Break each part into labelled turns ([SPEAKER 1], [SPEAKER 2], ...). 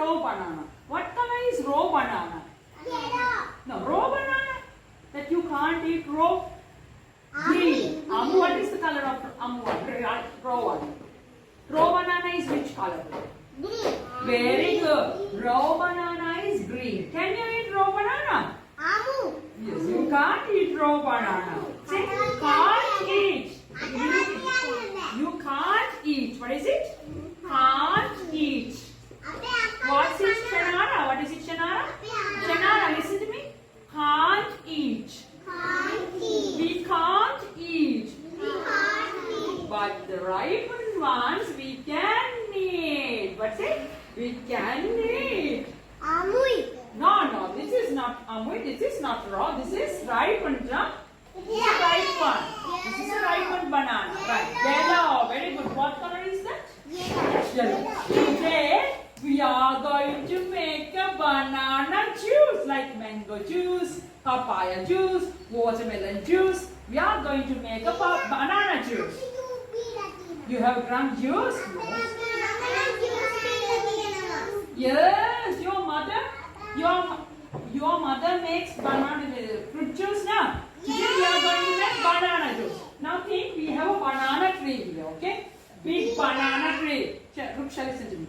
[SPEAKER 1] raw banana? What color is raw banana?
[SPEAKER 2] Yellow.
[SPEAKER 1] No, raw banana that you can't eat raw. Green. What is the color of raw one? Raw banana is which color?
[SPEAKER 2] Green.
[SPEAKER 1] Very good. Raw banana is green. Can you eat raw banana?
[SPEAKER 2] Amu.
[SPEAKER 1] Yes, you can't eat raw banana. Say, can't eat. You can't eat. What is it? Can't eat. What is Shanara? What is it, Shanara? Shanara, listen to me. Can't eat. We can't eat. But the ripened ones we can eat. What's it? We can eat. No, this is not amui. This is not raw. This is ripened. Huh? This is a ripe one. This is a ripened banana. Right. Yellow. Very good. What color is that? Yellow. Today we are going to make a banana juice like mango juice, papaya juice, watermelon juice. We are going to make a banana juice. You have drunk juice? Yes, your mother makes banana fruit juice now. Today we are going to make banana juice. Now think we have a banana tree here, okay? Big banana tree. Ruksha, listen to me.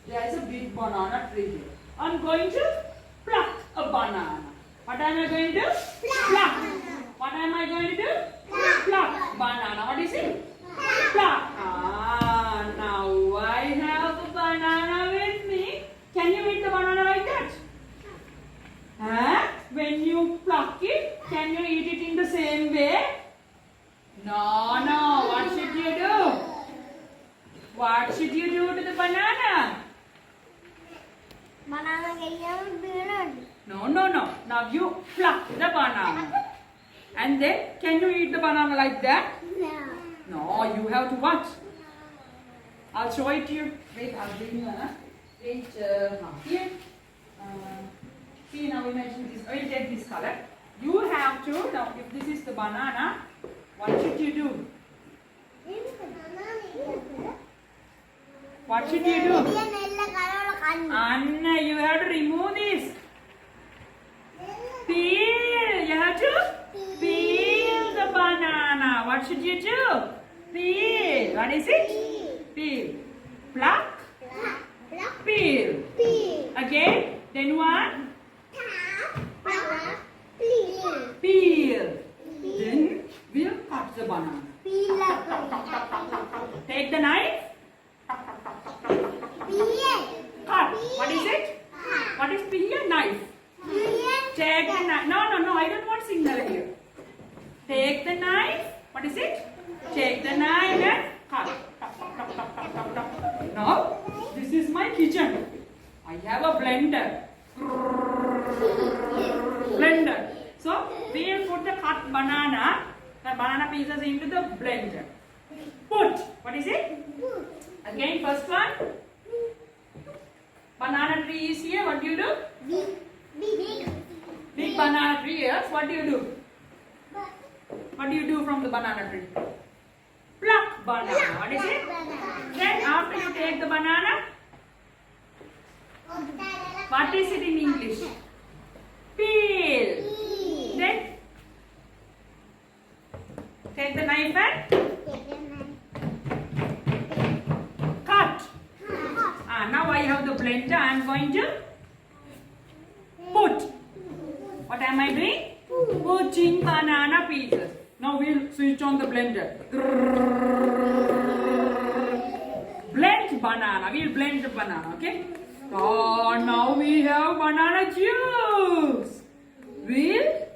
[SPEAKER 1] There is a big banana tree here. I'm going to pluck a banana. What am I going to do? Pluck. What am I going to do? Pluck banana. What is it? Pluck. Now I have the banana with me. Can you eat the banana like that? When you pluck it, can you eat it in the same way? No. What should you do? What should you do to the banana? No. Now you pluck the banana. And then, can you eat the banana like that? No, you have to what? I'll show it to you. Wait, I'll bring you a Wait, here. See, now imagine this. I will take this color. You have to, now if this is the banana, what should you do? What should you do? Anna, you have to remove this. Peel. You have to peel the banana. What should you do? Peel. What is it? Peel. Pluck. Peel. Again. Then what? Peel. Then we'll cut the banana. Take the knife. Cut. What is it? What is peel? Knife. Take the knife. No. I don't want signal here. Take the knife. What is it? Take the knife and cut. Now, this is my kitchen. I have a blender. So, we will put the cut banana pieces into the blender. Put. What is it? Again, first one. Banana tree is here. What do you do? Big banana tree. Yes. What do you do? What do you do from the banana tree? Pluck banana. What is it? Then after you take the banana, what is it in English? Peel. Then take the knife and cut. Now I have the blender. I am going to put. What am I doing? Putting banana pieces. Now we'll switch on the blender. Blend banana. We'll blend the banana. Okay. Now we have banana juice. We'll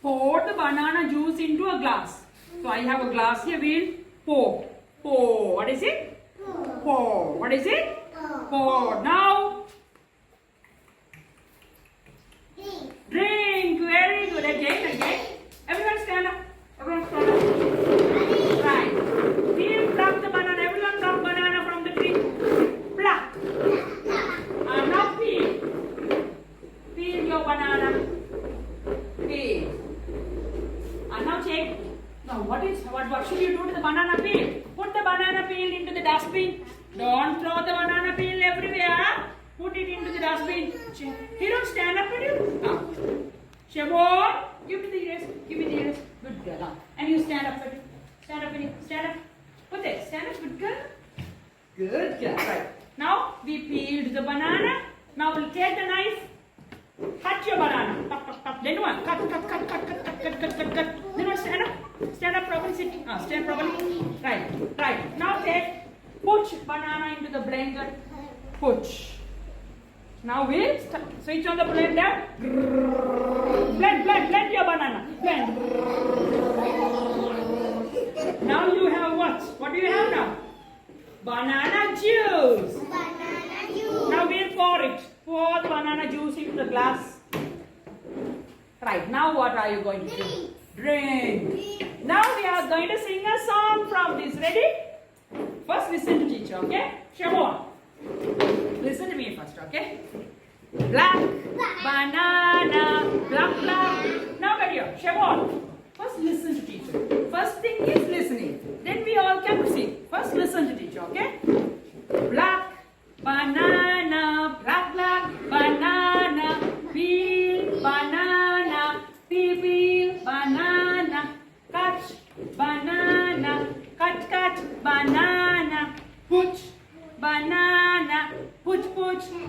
[SPEAKER 1] pour the banana juice into a glass. So I have a glass here. We'll pour. What is it? Pour. What is it? Pour. Now drink. Very good. Again. Everyone stand up. Right. We'll pluck the banana. Everyone pluck banana from the tree. Pluck. Now peel. Peel your banana. Peel. Now take. Now what should you do to the banana peel? Put the banana peel into the dustbin. Don't throw the banana peel everywhere. Put it into the dustbin. Hero, stand up, will you? Siobhan, give me the ears. Give me the ears. Good girl. And you stand up, will you? Stand up, will you? Stand up. Put it. Stand up. Good girl. Good girl. Right. Now we peeled the banana. Now we'll take the knife. Cut your banana. Cut, cut, cut. Then one. Cut, cut, cut, cut, cut, cut, cut, cut, cut, cut. Then one. Stand up. Stand up properly. Sit. Stand properly. Right. Right. Now put banana into the blender. Push. Now we'll switch on the blender. Blend, blend, blend your banana. Blend. Now you have what? What do you have now? Banana juice.
[SPEAKER 2] Banana juice.
[SPEAKER 1] Now we'll pour it. Pour the banana juice into the glass. Right. Now what are you going to do? Drink. Now we are going to sing a song from this. Ready? First listen to teacher, okay? Siobhan. Listen to me first, okay? Black banana, black, black. Now get here, Siobhan. First listen to teacher. First thing is listening. Then we all can proceed. First listen to teacher, okay? Black banana, black, black banana, peel banana, peel banana, cut banana, cut, cut banana, put banana, put,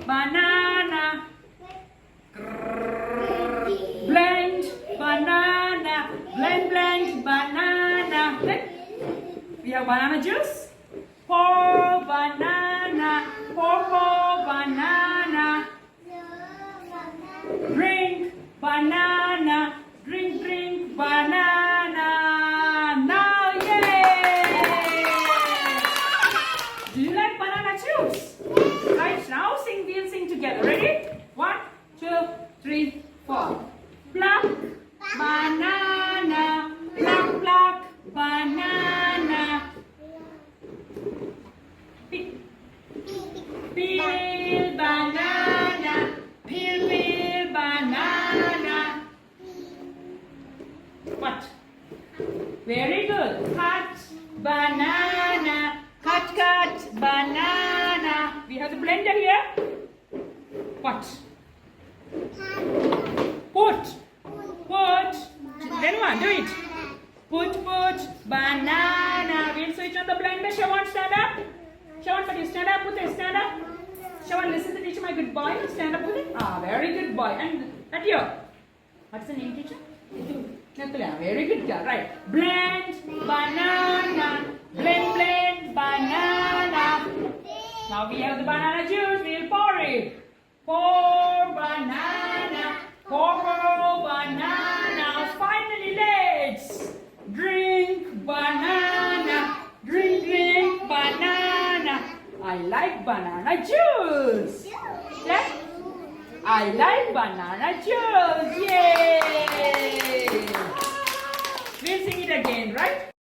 [SPEAKER 1] banana, blend banana, blend, blend banana. Then we have banana juice. Pour banana, pour banana. Drink banana, drink banana. Now, yay! Do you like banana juice? Right, now we'll sing together. Ready? 1, 2, 3, 4. Black banana, black, black banana. Peel banana, peel banana. What? Very good. Cut banana, cut banana. We have the blender here. What? Put. Then one, do it. Put banana. We'll switch on the blender. Siobhan, stand up. Siobhan, but you stand up. Put it, stand up. Siobhan, listen to teacher, my good boy. Stand up with it. Very good boy. And at here. What's the name, teacher? Natulya. Very good girl. Right. Blend banana. Blend banana. Now we have the banana juice. We'll pour it. Pour banana. Pour banana. Finally, let's drink banana. Drink banana. I like banana juice. Yeah? I like banana juice. Yay! We'll sing it again, right?